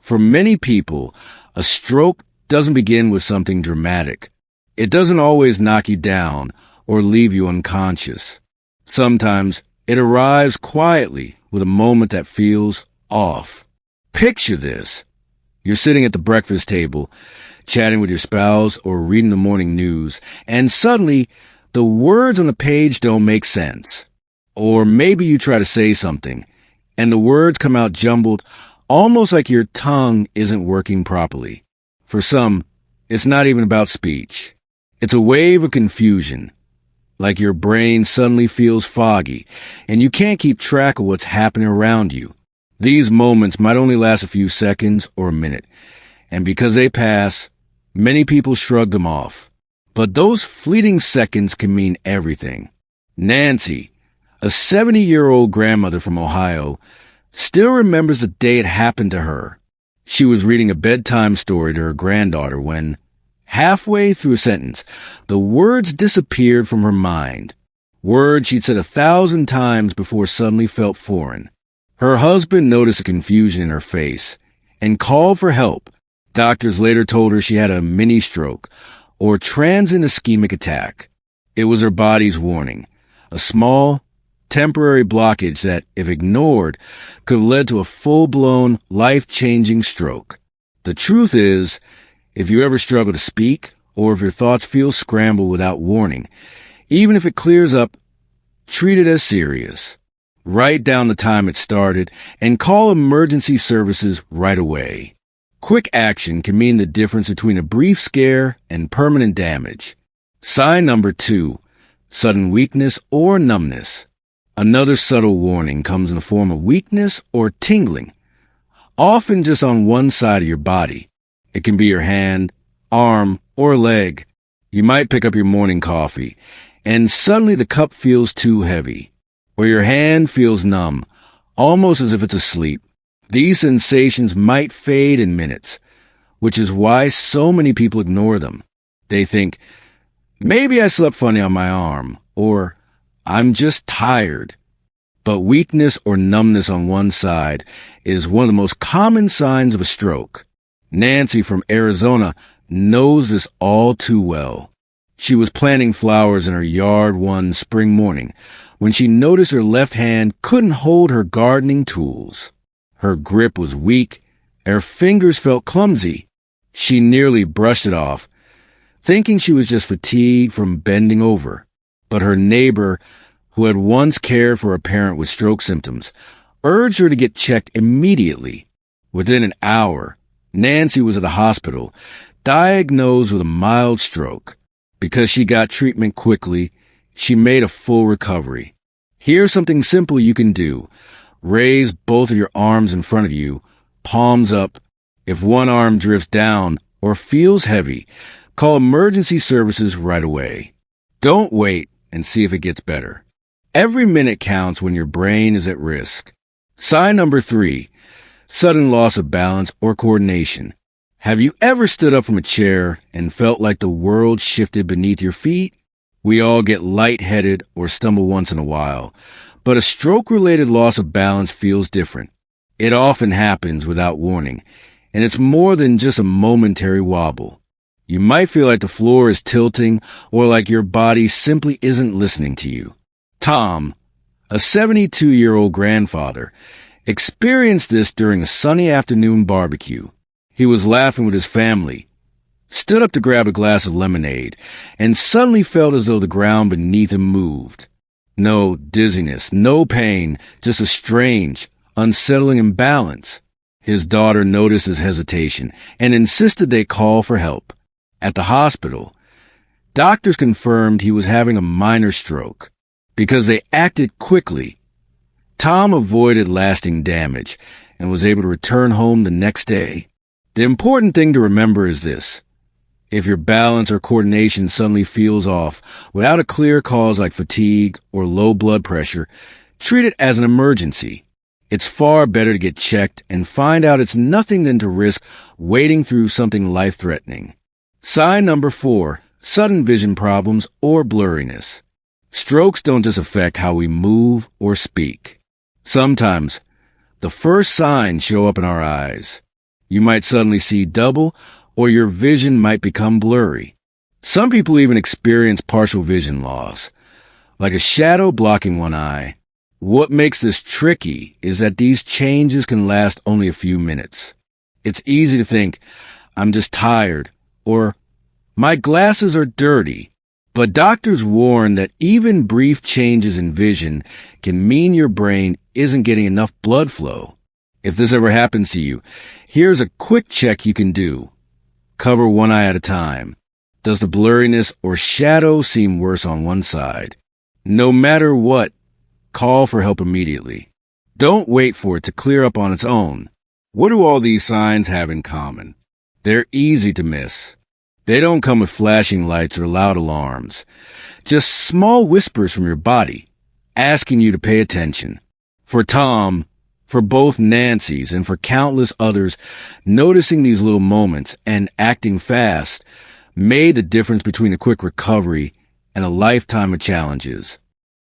For many people, a stroke doesn't begin with something dramatic. It doesn't always knock you down or leave you unconscious. Sometimes it arrives quietly with a moment that feels off. Picture this. You're sitting at the breakfast table, chatting with your spouse or reading the morning news, and suddenly the words on the page don't make sense. Or maybe you try to say something, and the words come out jumbled, almost like your tongue isn't working properly. For some, it's not even about speech. It's a wave of confusion, like your brain suddenly feels foggy, and you can't keep track of what's happening around you. These moments might only last a few seconds or a minute, and because they pass, many people shrug them off. But those fleeting seconds can mean everything. Nancy, a 70-year-old grandmother from Ohio, still remembers the day it happened to her. She was reading a bedtime story to her granddaughter when, halfway through a sentence, the words disappeared from her mind. Words she'd said 1,000 times before suddenly felt foreign. Her husband noticed the confusion in her face and called for help. Doctors later told her she had a mini-stroke, or transient ischemic attack. It was her body's warning, a small, temporary blockage that, if ignored, could have led to a full-blown, life-changing stroke. The truth is, if you ever struggle to speak, or if your thoughts feel scrambled without warning, even if it clears up, treat it as serious. Write down the time it started and call emergency services right away. Quick action can mean the difference between a brief scare and permanent damage. Sign number 2, sudden weakness or numbness. Another subtle warning comes in the form of weakness or tingling, often just on one side of your body. It can be your hand, arm, or leg. You might pick up your morning coffee, and suddenly the cup feels too heavy, or your hand feels numb, almost as if it's asleep. These sensations might fade in minutes, which is why so many people ignore them. They think, maybe I slept funny on my arm, or I'm just tired. But weakness or numbness on one side is one of the most common signs of a stroke. Nancy from Arizona knows this all too well. She was planting flowers in her yard one spring morning when she noticed her left hand couldn't hold her gardening tools. Her grip was weak, and her fingers felt clumsy. She nearly brushed it off, thinking she was just fatigued from bending over. But her neighbor, who had once cared for a parent with stroke symptoms, urged her to get checked immediately. Within an hour, Nancy was at the hospital, diagnosed with a mild stroke. Because she got treatment quickly, she made a full recovery. Here's something simple you can do. Raise both of your arms in front of you, palms up. If one arm drifts down or feels heavy, call emergency services right away. Don't wait and see if it gets better. Every minute counts when your brain is at risk. Sign number 3, sudden loss of balance or coordination. Have you ever stood up from a chair and felt like the world shifted beneath your feet? We all get lightheaded or stumble once in a while, but a stroke-related loss of balance feels different. It often happens without warning, and it's more than just a momentary wobble. You might feel like the floor is tilting or like your body simply isn't listening to you. Tom, a 72-year-old grandfather, experienced this during a sunny afternoon barbecue. He was laughing with his family, stood up to grab a glass of lemonade, and suddenly felt as though the ground beneath him moved. No dizziness, no pain, just a strange, unsettling imbalance. His daughter noticed his hesitation and insisted they call for help. At the hospital, doctors confirmed he was having a minor stroke. Because they acted quickly, Tom avoided lasting damage and was able to return home the next day. The important thing to remember is this. If your balance or coordination suddenly feels off without a clear cause like fatigue or low blood pressure, treat it as an emergency. It's far better to get checked and find out it's nothing than to risk wading through something life-threatening. Sign number 4, sudden vision problems or blurriness. Strokes don't just affect how we move or speak. Sometimes, the first signs show up in our eyes. You might suddenly see double, or your vision might become blurry. Some people even experience partial vision loss, like a shadow blocking one eye. What makes this tricky is that these changes can last only a few minutes. It's easy to think, I'm just tired, or my glasses are dirty. But doctors warn that even brief changes in vision can mean your brain isn't getting enough blood flow. If this ever happens to you, here's a quick check you can do. Cover one eye at a time. Does the blurriness or shadow seem worse on one side? No matter what, call for help immediately. Don't wait for it to clear up on its own. What do all these signs have in common? They're easy to miss. They don't come with flashing lights or loud alarms. Just small whispers from your body, asking you to pay attention. For Tom, for both Nancys, and for countless others, noticing these little moments and acting fast made the difference between a quick recovery and a lifetime of challenges.